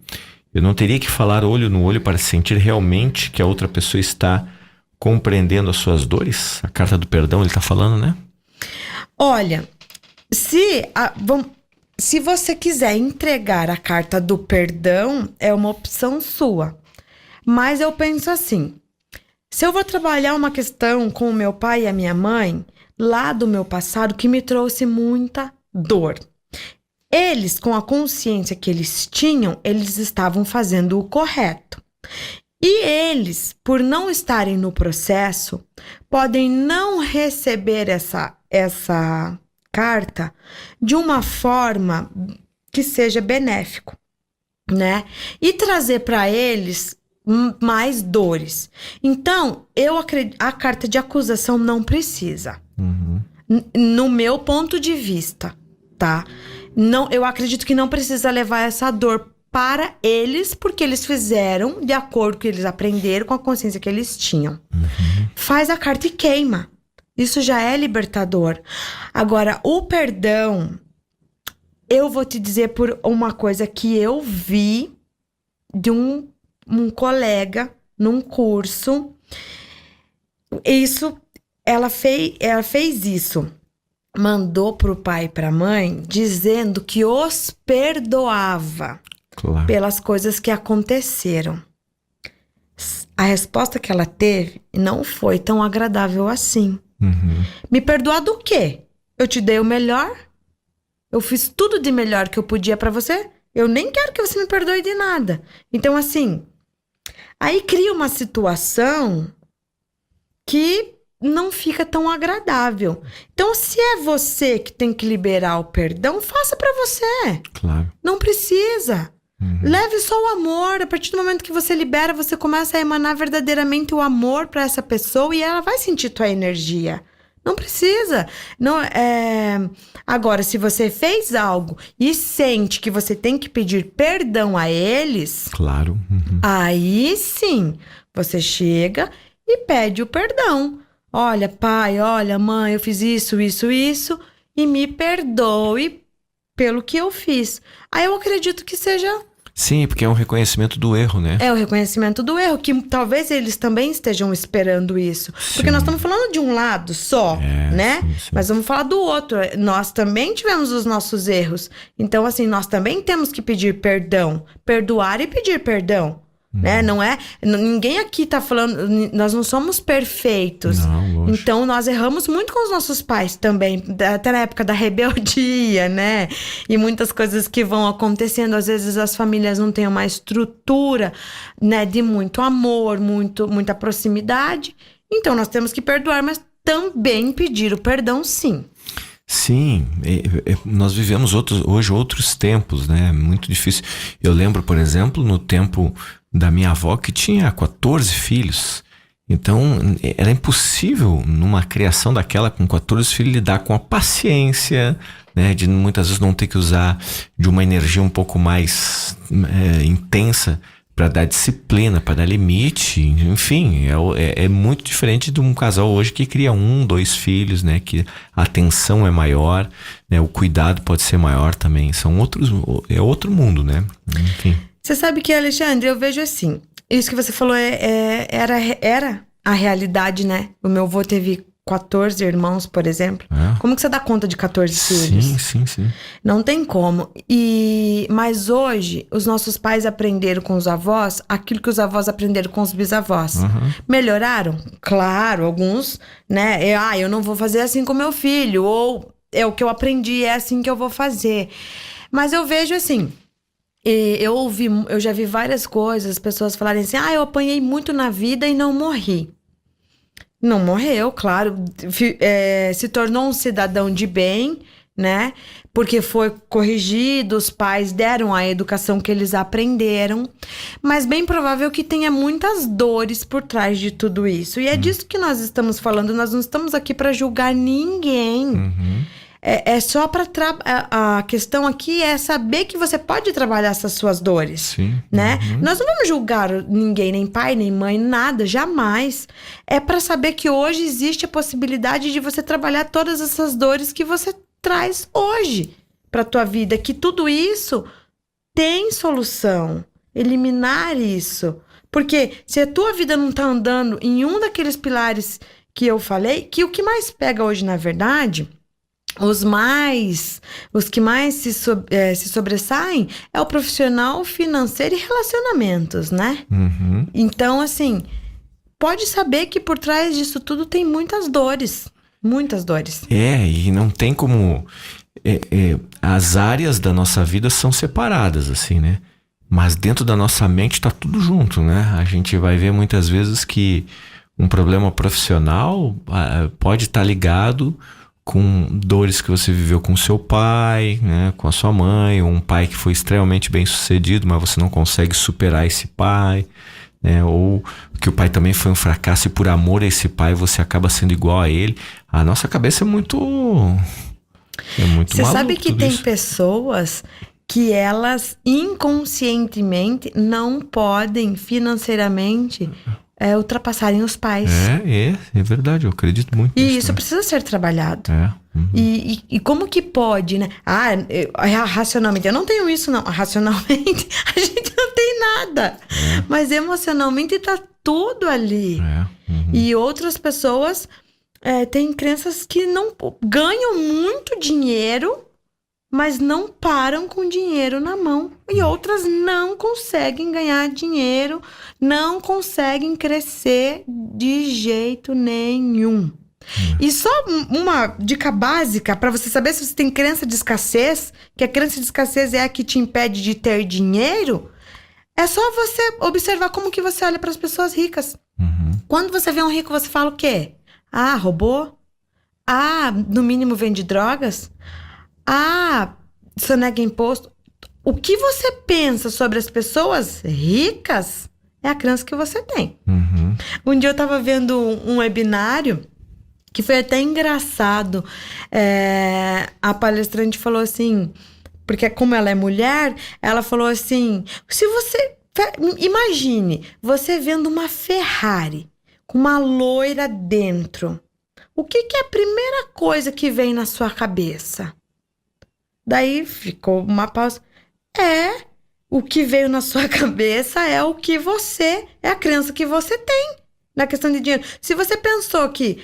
Eu não teria que falar olho no olho para sentir realmente que a outra pessoa está compreendendo as suas dores? A carta do perdão, ele está falando, né? Olha, se você quiser entregar a carta do perdão, é uma opção sua. Mas eu penso assim, se eu vou trabalhar uma questão com o meu pai e a minha mãe, lá do meu passado, que me trouxe muita dor. Eles, com a consciência que eles tinham, eles estavam fazendo o correto. E eles, por não estarem no processo, podem não receber essa carta de uma forma que seja benéfico, né? E trazer para eles mais dores. Então, eu acredito, a carta de acusação não precisa. No meu ponto de vista, tá? Não, eu acredito que não precisa levar essa dor para eles, porque eles fizeram de acordo com o que eles aprenderam, com a consciência que eles tinham. Faz a carta e queima. Isso já é libertador. Agora, o perdão, eu vou te dizer por uma coisa que eu vi de um colega num curso. Ela fez isso. Mandou pro pai e pra mãe dizendo que os perdoava. Claro. Pelas coisas que aconteceram. A resposta que ela teve não foi tão agradável assim. Me perdoar do quê? Eu te dei o melhor? Eu fiz tudo de melhor que eu podia pra você? Eu nem quero que você me perdoe de nada. Então, assim, aí cria uma situação que não fica tão agradável. Então, se é você que tem que liberar o perdão, faça pra você. Claro. Não precisa. Leve só o amor. A partir do momento que você libera, você começa a emanar verdadeiramente o amor pra essa pessoa e ela vai sentir tua energia. Não precisa. Não, Agora, se você fez algo e sente que você tem que pedir perdão a eles... Claro. Aí sim, você chega e pede o perdão. Olha, pai, olha, mãe, eu fiz isso e me perdoe pelo que eu fiz. Aí eu acredito que seja... Sim, porque é um reconhecimento do erro, né? É o reconhecimento do erro, que talvez eles também estejam esperando isso. Sim. Porque nós estamos falando de um lado só, né? Sim. Mas vamos falar do outro. Nós também tivemos os nossos erros. Então, assim, nós também temos que pedir perdão. Perdoar e pedir perdão. Né? Não é... Ninguém aqui tá falando... Nós não somos perfeitos. Não, então, nós erramos muito com os nossos pais também. Até na época da rebeldia, né? E muitas coisas que vão acontecendo. Às vezes, as famílias não têm uma estrutura, né? De muito amor, muita proximidade. Então, nós temos que perdoar, mas também pedir o perdão, sim. Sim, nós vivemos hoje outros tempos, né? Muito difícil. Eu lembro, por exemplo, no tempo da minha avó, que tinha 14 filhos. Então, era impossível numa criação daquela com 14 filhos lidar com a paciência, né, de muitas vezes não ter que usar de uma energia um pouco mais intensa para dar disciplina, para dar limite, enfim, é muito diferente de um casal hoje que cria 1, 2 filhos, né, que a atenção é maior, né, o cuidado pode ser maior também, é outro mundo, né, enfim. Você sabe que, Alexandre, eu vejo assim, isso que você falou era a realidade, né, o meu avô teve 14 irmãos, por exemplo. Como que você dá conta de 14 filhos? Sim. Não tem como. Mas hoje, os nossos pais aprenderam com os avós aquilo que os avós aprenderam com os bisavós. Melhoraram? Claro, alguns, né? Eu não vou fazer assim com meu filho. Ou é o que eu aprendi, é assim que eu vou fazer. Mas eu vejo assim... Eu já vi várias coisas, pessoas falarem assim, eu apanhei muito na vida e não morri. Não morreu, claro, se tornou um cidadão de bem, né? Porque foi corrigido, os pais deram a educação que eles aprenderam, mas bem provável que tenha muitas dores por trás de tudo isso. E é disso que nós estamos falando, nós não estamos aqui para julgar ninguém. É só para a questão aqui é saber que você pode trabalhar essas suas dores, né? Nós não vamos julgar ninguém, nem pai, nem mãe, nada, jamais. É para saber que hoje existe a possibilidade de você trabalhar todas essas dores que você traz hoje para tua vida, que tudo isso tem solução. Eliminar isso. Porque se a tua vida não tá andando em um daqueles pilares que eu falei, que o que mais pega hoje, na verdade... Os que mais se sobressaem é o profissional, financeiro e relacionamentos, né? Então, assim, pode saber que por trás disso tudo tem muitas dores. Muitas dores. E não tem como... as áreas da nossa vida são separadas, assim, né? Mas dentro da nossa mente tá tudo junto, né? A gente vai ver muitas vezes que um problema profissional pode estar ligado... com dores que você viveu com seu pai, né, com a sua mãe, ou um pai que foi extremamente bem sucedido, mas você não consegue superar esse pai, né, ou que o pai também foi um fracasso e por amor a esse pai você acaba sendo igual a ele. A nossa cabeça é muito Você sabe que tem isso. Pessoas que elas inconscientemente não podem financeiramente... ultrapassarem os pais. É verdade, eu acredito muito nisso. E isso precisa ser trabalhado. E como que pode, né? Racionalmente, eu não tenho isso, não. Racionalmente, a gente não tem nada. Mas emocionalmente tá tudo ali. E outras pessoas têm crenças que não ganham muito dinheiro, mas não param com dinheiro na mão. E outras não conseguem ganhar dinheiro, não conseguem crescer de jeito nenhum. E só uma dica básica para você saber se você tem crença de escassez, que a crença de escassez é a que te impede de ter dinheiro, é só você observar como que você olha para as pessoas ricas. Quando você vê um rico, você fala o quê? Roubou? No mínimo vende drogas? Sonega imposto. O que você pensa sobre as pessoas ricas é a crença que você tem. Um dia eu tava vendo um webinário que foi até engraçado. A palestrante falou assim, porque como ela é mulher, ela falou assim, se você... Imagine, você vendo uma Ferrari com uma loira dentro. O que é a primeira coisa que vem na sua cabeça? Daí ficou uma pausa. O que veio na sua cabeça é o que é a crença que você tem na questão de dinheiro. Se você pensou que,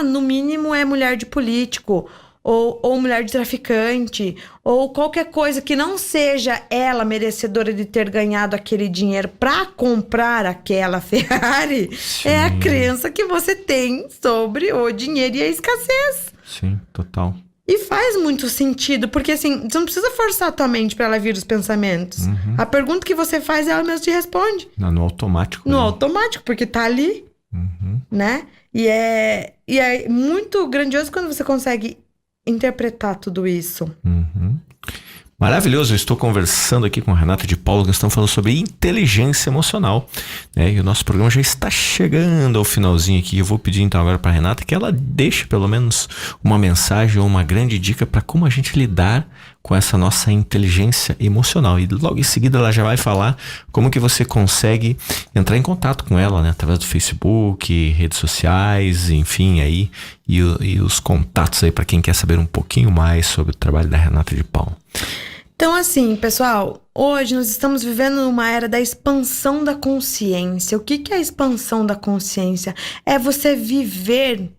no mínimo é mulher de político, ou mulher de traficante, ou qualquer coisa que não seja ela merecedora de ter ganhado aquele dinheiro para comprar aquela Ferrari, é a crença que você tem sobre o dinheiro e a escassez. Sim, total. E faz muito sentido, porque assim, você não precisa forçar a tua mente para ela vir os pensamentos. A pergunta que você faz, ela mesma te responde. No automático. No automático, porque tá ali, né? E é muito grandioso quando você consegue interpretar tudo isso. Maravilhoso, eu estou conversando aqui com a Renata de Paula, que estamos falando sobre inteligência emocional, né? E o nosso programa já está chegando ao finalzinho aqui. Eu vou pedir então agora para a Renata que ela deixe pelo menos uma mensagem ou uma grande dica para como a gente lidar com essa nossa inteligência emocional. E logo em seguida ela já vai falar como que você consegue entrar em contato com ela, né? Através do Facebook, redes sociais, enfim, aí, e os contatos aí para quem quer saber um pouquinho mais sobre o trabalho da Renata de Paula. Então, assim, pessoal, hoje nós estamos vivendo uma era da expansão da consciência. O que é a expansão da consciência? É você viver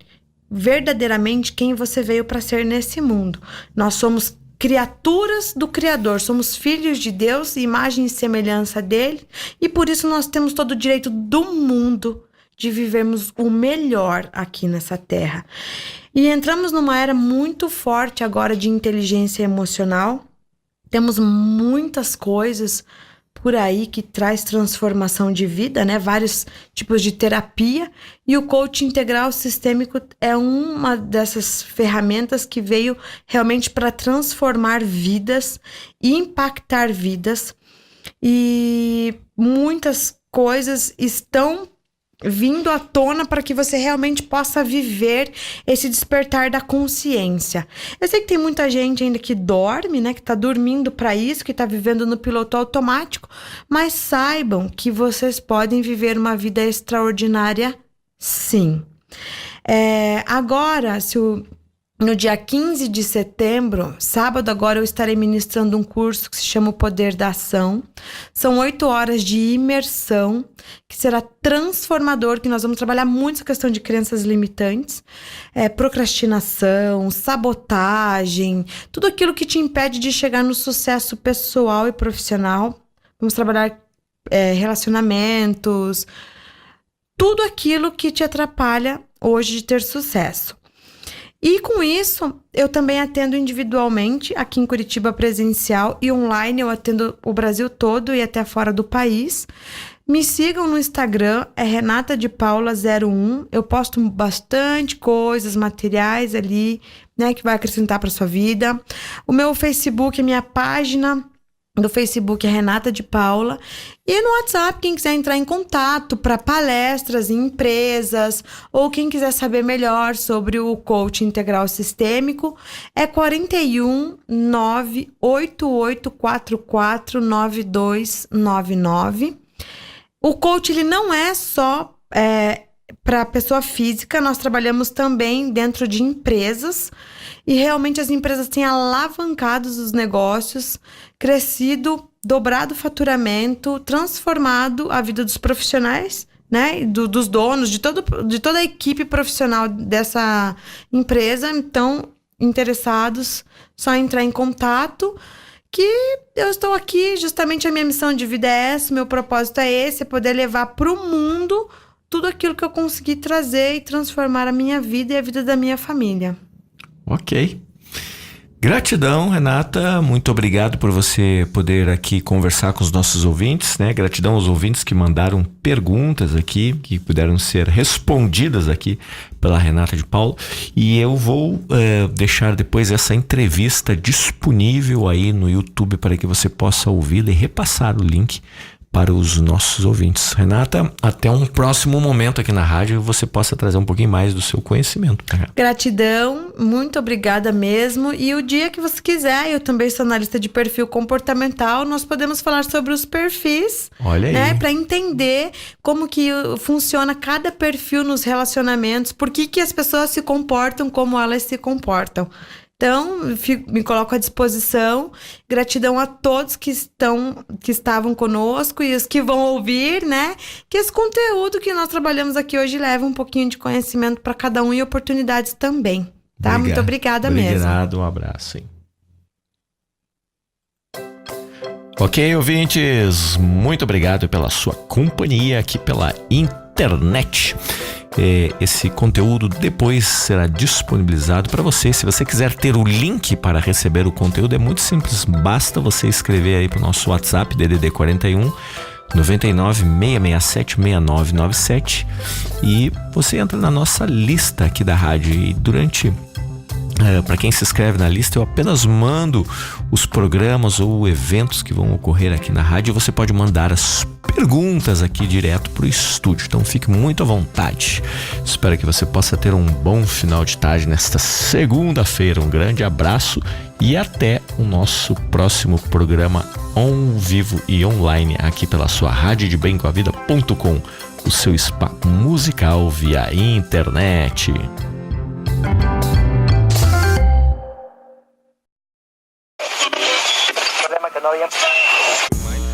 verdadeiramente quem você veio para ser nesse mundo. Nós somos criaturas do Criador, somos filhos de Deus, imagem e semelhança dele, e por isso nós temos todo o direito do mundo de vivermos o melhor aqui nessa terra. E entramos numa era muito forte agora de inteligência emocional. Temos muitas coisas por aí que traz transformação de vida, né? Vários tipos de terapia. E o coaching integral sistêmico é uma dessas ferramentas que veio realmente para transformar vidas e impactar vidas. E muitas coisas estão vindo à tona para que você realmente possa viver esse despertar da consciência. Eu sei que tem muita gente ainda que dorme, né, que tá dormindo para isso, que tá vivendo no piloto automático, mas saibam que vocês podem viver uma vida extraordinária, sim. Agora, no dia 15 de setembro, sábado agora, eu estarei ministrando um curso que se chama O Poder da Ação. São 8 horas de imersão, que será transformador, que nós vamos trabalhar muito essa questão de crenças limitantes, procrastinação, sabotagem, tudo aquilo que te impede de chegar no sucesso pessoal e profissional. Vamos trabalhar relacionamentos, tudo aquilo que te atrapalha hoje de ter sucesso. E com isso, eu também atendo individualmente, aqui em Curitiba presencial e online, eu atendo o Brasil todo e até fora do país. Me sigam no Instagram, é Renata de Paula 01. Eu posto bastante coisas, materiais ali, né, que vai acrescentar para sua vida. O meu Facebook, a minha página do Facebook é Renata de Paula. E no WhatsApp, quem quiser entrar em contato para palestras em empresas ou quem quiser saber melhor sobre o coaching integral sistêmico, é 41 98844 9299. O coach, ele não é só para pessoa física, nós trabalhamos também dentro de empresas e realmente as empresas têm alavancado os negócios, crescido, dobrado o faturamento, transformado a vida dos profissionais, né, dos donos, de toda a equipe profissional dessa empresa. Então, interessados, só entrar em contato, que eu estou aqui, justamente a minha missão de vida é essa, meu propósito é esse, é poder levar para o mundo tudo aquilo que eu consegui trazer e transformar a minha vida e a vida da minha família. Ok. Gratidão, Renata, muito obrigado por você poder aqui conversar com os nossos ouvintes, né? Gratidão aos ouvintes que mandaram perguntas aqui, que puderam ser respondidas aqui pela Renata de Paula. E eu vou deixar depois essa entrevista disponível aí no YouTube para que você possa ouvi-la e repassar o link para os nossos ouvintes. Renata, até um próximo momento aqui na rádio você possa trazer um pouquinho mais do seu conhecimento. Gratidão, muito obrigada mesmo. E o dia que você quiser, eu também sou analista de perfil comportamental, nós podemos falar sobre os perfis. Olha aí. Né, para entender como que funciona cada perfil nos relacionamentos, por que as pessoas se comportam como elas se comportam. Então, me coloco à disposição. Gratidão a todos que estavam conosco e os que vão ouvir, né? Que esse conteúdo que nós trabalhamos aqui hoje leva um pouquinho de conhecimento para cada um e oportunidades também, tá? Obrigado. Muito obrigada mesmo. Obrigado, um abraço. Hein? Ok, ouvintes, muito obrigado pela sua companhia aqui pela internet. Esse conteúdo depois será disponibilizado para você. Se você quiser ter o link para receber o conteúdo, é muito simples. Basta você escrever aí para o nosso WhatsApp, DDD 41 99 667 6997, e você entra na nossa lista aqui da rádio. E durante Para quem se inscreve na lista, eu apenas mando os programas ou eventos que vão ocorrer aqui na rádio. Você pode mandar as perguntas aqui direto para o estúdio. Então fique muito à vontade. Espero que você possa ter um bom final de tarde nesta segunda-feira. Um grande abraço e até o nosso próximo programa ao vivo e online aqui pela sua radiodebemcoavida.com, o seu spa musical via internet.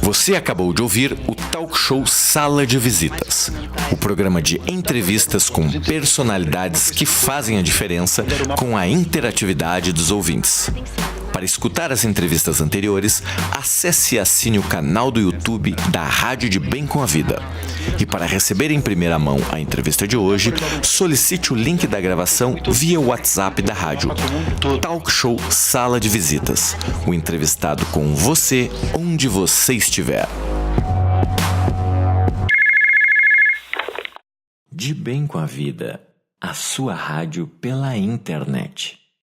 Você acabou de ouvir o Talk Show Sala de Visitas, o programa de entrevistas com personalidades que fazem a diferença com a interatividade dos ouvintes. Para escutar as entrevistas anteriores, acesse e assine o canal do YouTube da Rádio de Bem com a Vida. E para receber em primeira mão a entrevista de hoje, solicite o link da gravação via WhatsApp da rádio. Talk Show Sala de Visitas. O entrevistado com você, onde você estiver. De Bem com a Vida, a sua rádio pela internet.